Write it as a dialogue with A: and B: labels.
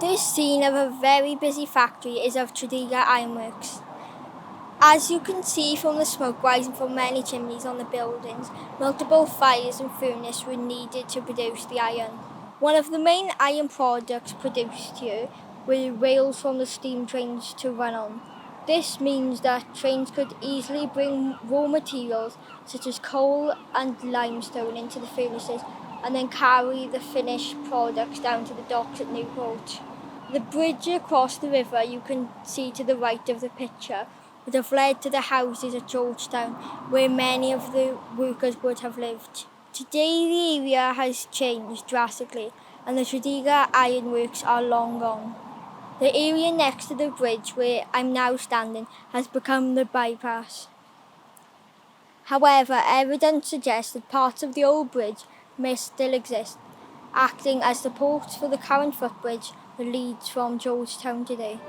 A: This scene of a very busy factory is of Tredegar Ironworks. As you can see from the smoke rising from many chimneys on the buildings, multiple fires and furnaces were needed to produce the iron. One of the main iron products produced here were rails from the steam trains to run on. This means that trains could easily bring raw materials such as coal and limestone into the furnaces and then carry the finished products down to the docks at Newport. The bridge across the river you can see to the right of the picture would have led to the houses at Georgetown where many of the workers would have lived. Today the area has changed drastically and the Tredegar Ironworks are long gone. The area next to the bridge where I'm now standing has become the bypass. However, evidence suggests that parts of the old bridge may still exist, acting as supports for the current footbridge that leads from Georgetown today.